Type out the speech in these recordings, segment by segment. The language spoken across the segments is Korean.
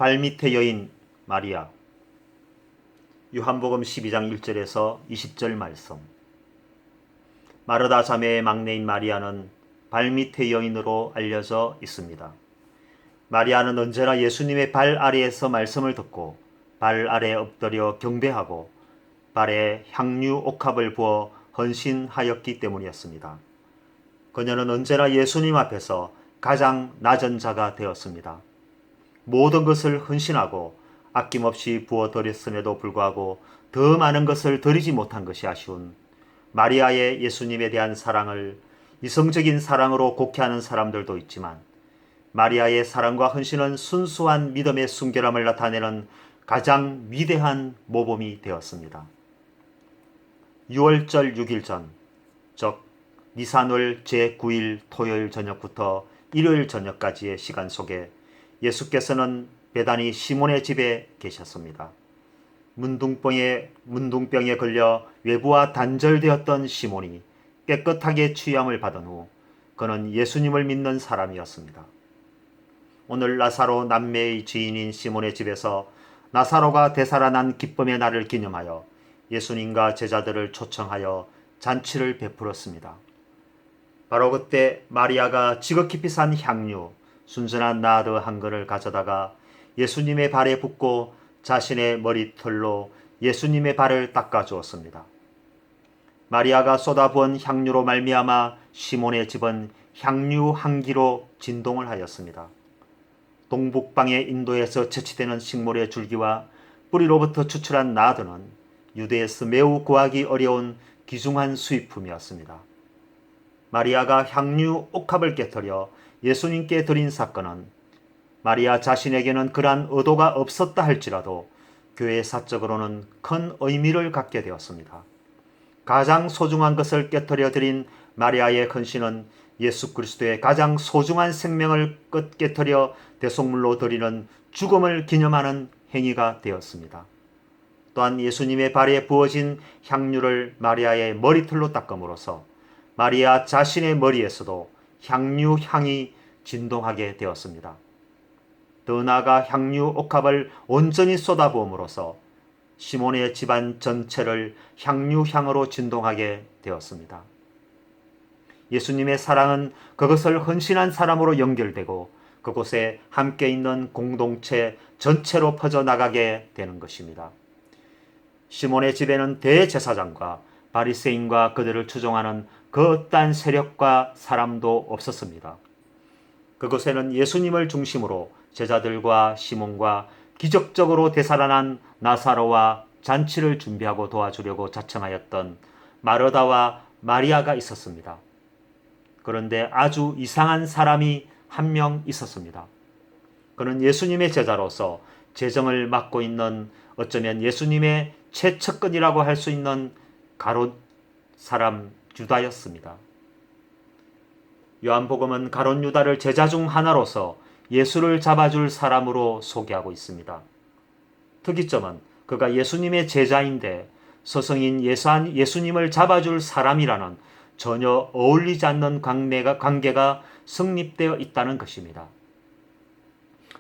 발밑의 여인 마리아. 요한복음 12장 1절에서 20절 말씀. 마르다 자매의 막내인 마리아는 발밑의 여인으로 알려져 있습니다. 마리아는 언제나 예수님의 발 아래에서 말씀을 듣고 발 아래 엎드려 경배하고 발에 향유 옥합을 부어 헌신하였기 때문이었습니다. 그녀는 언제나 예수님 앞에서 가장 낮은 자가 되었습니다. 모든 것을 헌신하고 아낌없이 부어드렸음에도 불구하고 더 많은 것을 드리지 못한 것이 아쉬운 마리아의 예수님에 대한 사랑을 이성적인 사랑으로 곡해하는 사람들도 있지만, 마리아의 사랑과 헌신은 순수한 믿음의 순결함을 나타내는 가장 위대한 모범이 되었습니다. 6월절 6일 전, 즉 니산월 제9일 토요일 저녁부터 일요일 저녁까지의 시간 속에 예수께서는 베다니 시몬의 집에 계셨습니다. 문둥병에 걸려 외부와 단절되었던 시몬이 깨끗하게 취함을 받은 후 그는 예수님을 믿는 사람이었습니다. 오늘 나사로 남매의 지인인 시몬의 집에서 나사로가 되살아난 기쁨의 날을 기념하여 예수님과 제자들을 초청하여 잔치를 베풀었습니다. 바로 그때 마리아가 지극히 비싼 향유, 순전한 나드 한 그릇을 가져다가 예수님의 발에 붓고 자신의 머리털로 예수님의 발을 닦아주었습니다. 마리아가 쏟아부은 향유로 말미암아 시몬의 집은 향유 향기로 진동을 하였습니다. 동북방의 인도에서 채취되는 식물의 줄기와 뿌리로부터 추출한 나드는 유대에서 매우 구하기 어려운 귀중한 수입품이었습니다. 마리아가 향유 옥합을 깨뜨려 예수님께 드린 사건은 마리아 자신에게는 그러한 의도가 없었다 할지라도 교회 사적으로는 큰 의미를 갖게 되었습니다. 가장 소중한 것을 깨뜨려 드린 마리아의 헌신은 예수 그리스도의 가장 소중한 생명을 깨뜨려 대속물로 드리는 죽음을 기념하는 행위가 되었습니다. 또한 예수님의 발에 부어진 향유를 마리아의 머리털로 닦음으로써 마리아 자신의 머리에서도 향유 향이 진동하게 되었습니다. 더 나아가 향유 옥합을 온전히 쏟아부음으로써 시몬의 집안 전체를 향유 향으로 진동하게 되었습니다. 예수님의 사랑은 그것을 헌신한 사람으로 연결되고 그곳에 함께 있는 공동체 전체로 퍼져나가게 되는 것입니다. 시몬의 집에는 대제사장과 바리새인과 그들을 추종하는 그 어떠한 세력과 사람도 없었습니다. 그곳에는 예수님을 중심으로 제자들과 시몬과 기적적으로 되살아난 나사로와 잔치를 준비하고 도와주려고 자청하였던 마르다와 마리아가 있었습니다. 그런데 아주 이상한 사람이 한 명 있었습니다. 그는 예수님의 제자로서 재정을 맡고 있는, 어쩌면 예수님의 최측근이라고 할 수 있는 가롯 사람 유다였습니다. 요한복음은 가롯 유다를 제자 중 하나로서 예수를 잡아줄 사람으로 소개하고 있습니다. 특이점은 그가 예수님의 제자인데 스승인 예수님을 잡아줄 사람이라는 전혀 어울리지 않는 관계가 성립되어 있다는 것입니다.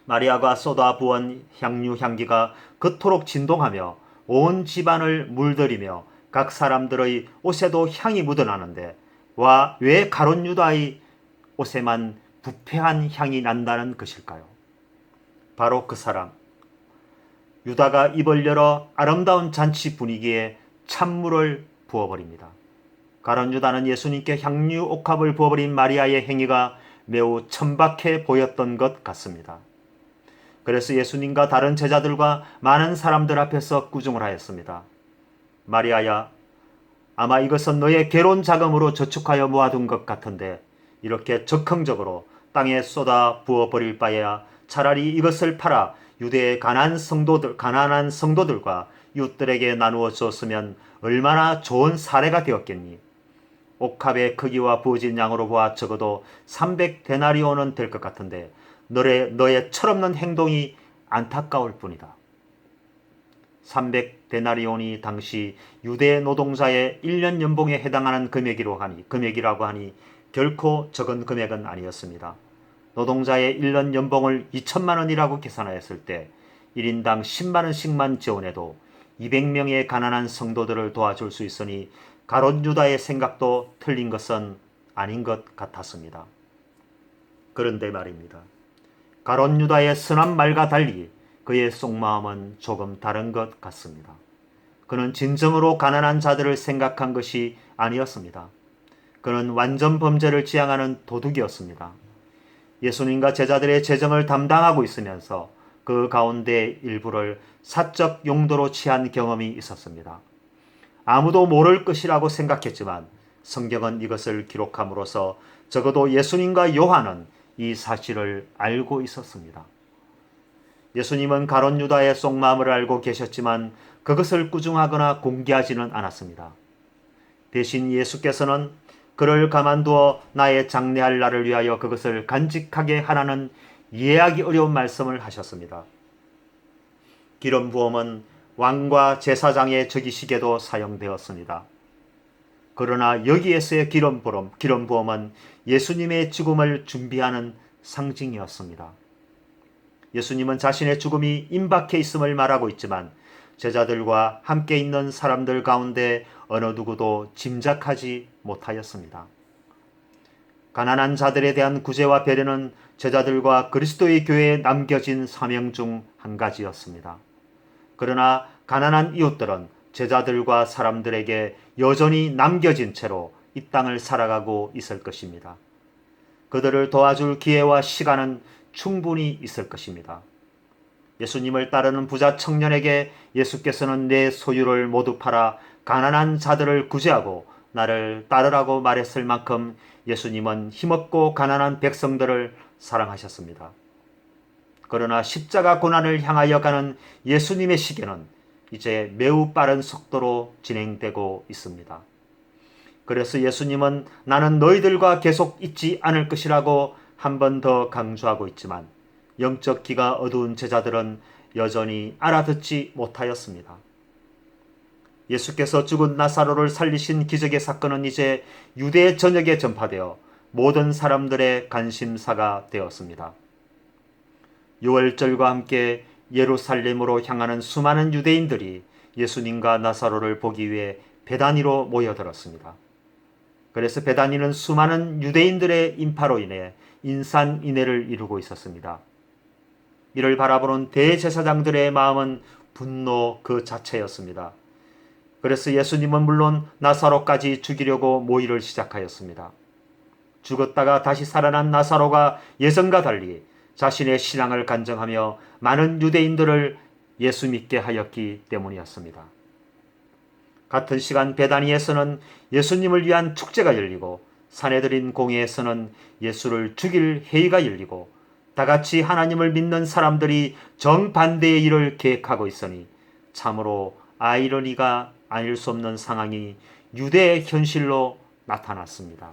마리아가 쏟아부은 향유 향기가 그토록 진동하며 온 집안을 물들이며 각 사람들의 옷에도 향이 묻어나는데 왜 가롯 유다의 옷에만 부패한 향이 난다는 것일까요? 바로 그 사람, 유다가 입을 열어 아름다운 잔치 분위기에 찬물을 부어버립니다. 가롯 유다는 예수님께 향유 옥합을 부어버린 마리아의 행위가 매우 천박해 보였던 것 같습니다. 그래서 예수님과 다른 제자들과 많은 사람들 앞에서 꾸중을 하였습니다. 마리아야, 아마 이것은 너의 괴로운 자금으로 저축하여 모아둔 것 같은데 이렇게 적극적으로 땅에 쏟아 부어버릴 바에야 차라리 이것을 팔아 유대의 가난한 성도들과 이웃들에게 나누어 줬으면 얼마나 좋은 사례가 되었겠니? 옥합의 크기와 부어진 양으로 보아 적어도 300데나리온은 될 것 같은데 너의 철없는 행동이 안타까울 뿐이다. 300데나리온이 당시 유대 노동자의 1년 연봉에 해당하는 금액이라고 하니 결코 적은 금액은 아니었습니다. 노동자의 1년 연봉을 2천만 원이라고 계산하였을 때 1인당 10만 원씩만 지원해도 200명의 가난한 성도들을 도와줄 수 있으니 가롯 유다의 생각도 틀린 것은 아닌 것 같았습니다. 그런데 말입니다. 가롯 유다의 선한 말과 달리 그의 속마음은 조금 다른 것 같습니다. 그는 진정으로 가난한 자들을 생각한 것이 아니었습니다. 그는 완전 범죄를 지향하는 도둑이었습니다. 예수님과 제자들의 재정을 담당하고 있으면서 그 가운데 일부를 사적 용도로 취한 경험이 있었습니다. 아무도 모를 것이라고 생각했지만 성경은 이것을 기록함으로써 적어도 예수님과 요한은 이 사실을 알고 있었습니다. 예수님은 가롯 유다의 속마음을 알고 계셨지만 그것을 꾸중하거나 공개하지는 않았습니다. 대신 예수께서는 그를 가만두어 나의 장래할 날을 위하여 그것을 간직하게 하라는 이해하기 어려운 말씀을 하셨습니다. 기름 부음은 왕과 제사장의 즉위식에도 사용되었습니다. 그러나 여기에서의 기름 부음은 예수님의 죽음을 준비하는 상징이었습니다. 예수님은 자신의 죽음이 임박해 있음을 말하고 있지만 제자들과 함께 있는 사람들 가운데 어느 누구도 짐작하지 못하였습니다. 가난한 자들에 대한 구제와 배려는 제자들과 그리스도의 교회에 남겨진 사명 중 한 가지였습니다. 그러나 가난한 이웃들은 제자들과 사람들에게 여전히 남겨진 채로 이 땅을 살아가고 있을 것입니다. 그들을 도와줄 기회와 시간은 충분히 있을 것입니다. 예수님을 따르는 부자 청년에게 예수께서는 내 소유를 모두 팔아 가난한 자들을 구제하고 나를 따르라고 말했을 만큼 예수님은 힘없고 가난한 백성들을 사랑하셨습니다. 그러나 십자가 고난을 향하여 가는 예수님의 시계는 이제 매우 빠른 속도로 진행되고 있습니다. 그래서 예수님은 나는 너희들과 계속 있지 않을 것이라고 한 번 더 강조하고 있지만 영적 귀가 어두운 제자들은 여전히 알아듣지 못하였습니다. 예수께서 죽은 나사로를 살리신 기적의 사건은 이제 유대 전역에 전파되어 모든 사람들의 관심사가 되었습니다. 유월절과 함께 예루살렘으로 향하는 수많은 유대인들이 예수님과 나사로를 보기 위해 베다니로 모여들었습니다. 그래서 베다니는 수많은 유대인들의 인파로 인해 인산인해를 이루고 있었습니다. 이를 바라보는 대제사장들의 마음은 분노 그 자체였습니다. 그래서 예수님은 물론 나사로까지 죽이려고 모의를 시작하였습니다. 죽었다가 다시 살아난 나사로가 예전과 달리 자신의 신앙을 간증하며 많은 유대인들을 예수 믿게 하였기 때문이었습니다. 같은 시간 베다니에서는 예수님을 위한 축제가 열리고 사내들인 공회에서는 예수를 죽일 회의가 열리고 다같이 하나님을 믿는 사람들이 정반대의 일을 계획하고 있으니 참으로 아이러니가 아닐 수 없는 상황이 유대의 현실로 나타났습니다.